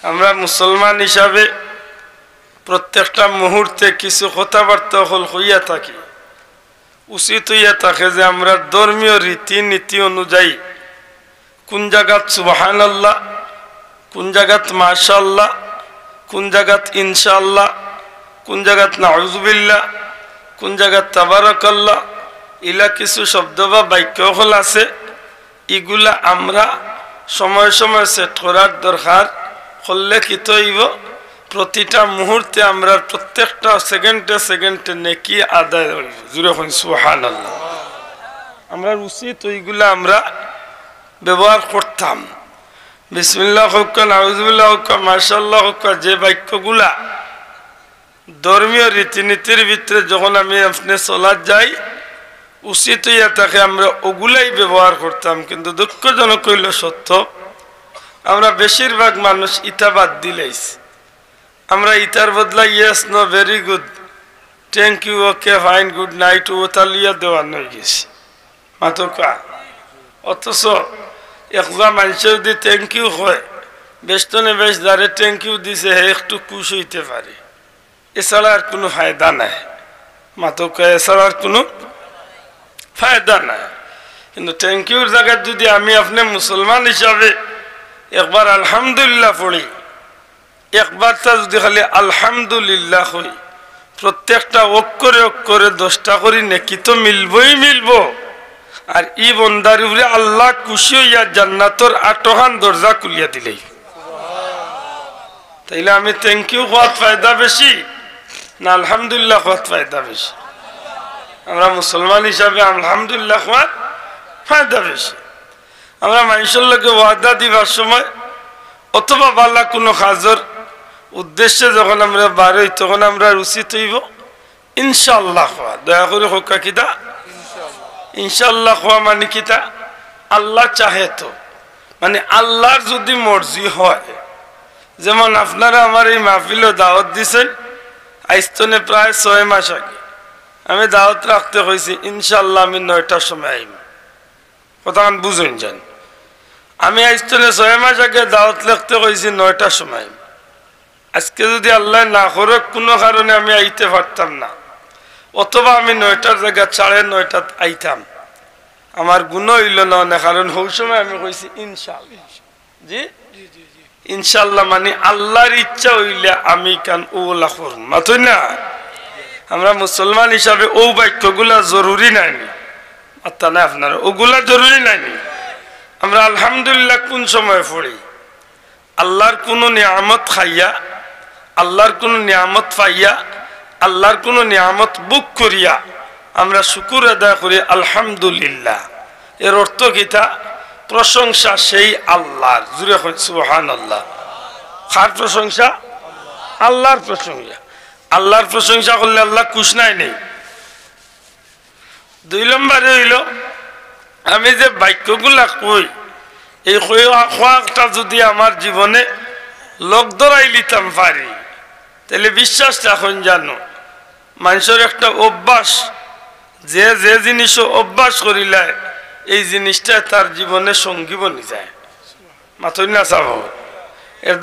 আমরা মুসলমান হিসাবে প্রত্যেকটা মুহূর্তে কিছু কথাবার্তা হইয়া থাকি, উচিত হইয়া থাকে যে আমরা ধর্মীয় রীতিনীতি অনুযায়ী কোন জায়গাত সুবহানাল্লাহ, কোন জায়গাত মাশাআল্লাহ, কোন জায়গাত ইনশাআল্লাহ, কোন জায়গাত নাউযুবিল্লাহ, কোন জায়গাত তাবারাকাল্লাহ, ইলা কিছু শব্দ বা বাক্য হল আছে। এগুলা আমরা সময় সময় সেট করার দরকার। করলে কি তৈব প্রতিটা মুহূর্তে আমরা প্রত্যেকটা সেকেন্ডে সেকেন্ডে নেকি আদায় হইব। জুড়ে হই সুবহানাল্লাহ। আমরা উচিত ওইগুলা আমরা ব্যবহার করতাম। বিসমিল্লাহ হোক, নাউযুবিল্লাহ হোক, মাশাআল্লাহ হোক, যে বাক্যগুলা ধর্মীয় রীতিনীতির ভিতরে যখন আমি আপনি চলা যাই উচিত হইয়া থাকে আমরা ওগুলাই ব্যবহার করতাম। কিন্তু দুঃখজনক হইল সত্য, আমরা বেশিরভাগ মানুষ ইটা বাদ দিলেইছি। আমরা ইটার বদলা yes, no, very good, thank you, okay, fine, good night ও তালিয়া দেওয়ান হয়ে গেছি মাতকা। অথচ একজা মানুষ যদি থ্যাংক ইউ হয়, বেষ্টনে বেশ যারে থ্যাংক ইউ দিছে হে একটু খুশ হইতে পারে, এছাড়া আর কোনো ফায়দা নাই মাতকা, এছাড়া আর কোনো ফায়দা নাই। কিন্তু থ্যাংক ইউর জায়গায় যদি আমি আপনি মুসলমান হিসাবে একবার আলহামদুলিল্লাহ পড়ি, একবার তা যদি খালি আলহামদুলিল্লাহ হই, প্রত্যেকটা অক্ষরে অক্ষরে 10টা করে নেকি তো মিলবই মিলব। আর ই বন্দার উপরে আল্লাহ খুশি হইয়া জান্নাতর 8খান দরজা খুলিয়া দিলেই। তাইলে আমি থ্যাংক ইউ হওয়ার ফায়দা বেশি না আলহামদুলিল্লাহ হওয়ার ফায়দা বেশি? আমরা মুসলমান হিসাবে আলহামদুলিল্লাহ হওয়ার ফায়দা বেশি। আমরা মানুষের লোকে ওয়াদা দিবার সময় অথবা বালা কোনো কাজের উদ্দেশ্যে যখন আমরা বার হই তখন আমরা উচিত হইব ইনশাআল্লাহ হওয়া। দয়া করে হোকা কিতা ইনশাআল্লাহ হওয়া মানে কিতা? আল্লাহ চাহে তো, মানে আল্লাহর যদি মর্জি হয়। যেমন আপনারা আমার এই মাহফিলও দাওয়াত দিছেন, আইস্তনে প্রায় 6 মাস আগে আমি দাওয়াত রাখতে হয়েছি ইনশাআল্লাহ আমি 9টার সময় আইব। কথা বুঝুন যান, আমি আইস্তনে 6 মাস আগে দাওয়াত লিখতে হয়েছি 9টার সময়। আজকে যদি আল্লাহ না করে কোনো কারণে আমি আইতে পারতাম না, অথবা আমি 9টার জায়গায় 9:30 আইতাম, আমার গুণ হইল না। কারণ ওই সময় আমি কইছি ইনশাআল্লাহ। জি ইনশাআল্লাহ মানে আল্লাহর ইচ্ছা হইলে আমি কান ওলা করুন মাথুই না। আমরা মুসলমান হিসাবে ও বাক্যগুলা জরুরি নাইনি, আত্মা না আপনারা ওগুলা জরুরি নাইনি। আমরা আলহামদুলিল্লাহ কোন সময় পড়ি? আল্লাহর কোনো নিয়ামত খাইয়া, আল্লাহর কোনো নিয়ামত পাইয়া, আল্লাহর কোনো নিয়ামত বুক করিয়া আমরা শুকুর আদায় করি আলহামদুলিল্লাহ। এর অর্থ কিতা? প্রশংসা সেই আল্লাহর। জুড়ে সুবহানাল্লাহ। কার প্রশংসা? আল্লাহর প্রশংসা। আল্লাহর প্রশংসা করলে আল্লাহ খুশ নাই নেই। 2 নম্বরে হইল আমি যে বাক্যগুলা কই, এই খোয়াটা যদি আমার জীবনে লোক ধরাই লিতাম পারি তাহলে বিশ্বাস রাখুন জানো মানুষের একটা অভ্যাস, যে যে জিনিস অভ্যাস করিলে এই জিনিসটা তার জীবনে সঙ্গী বনি যায়। মাথুই না চাব এর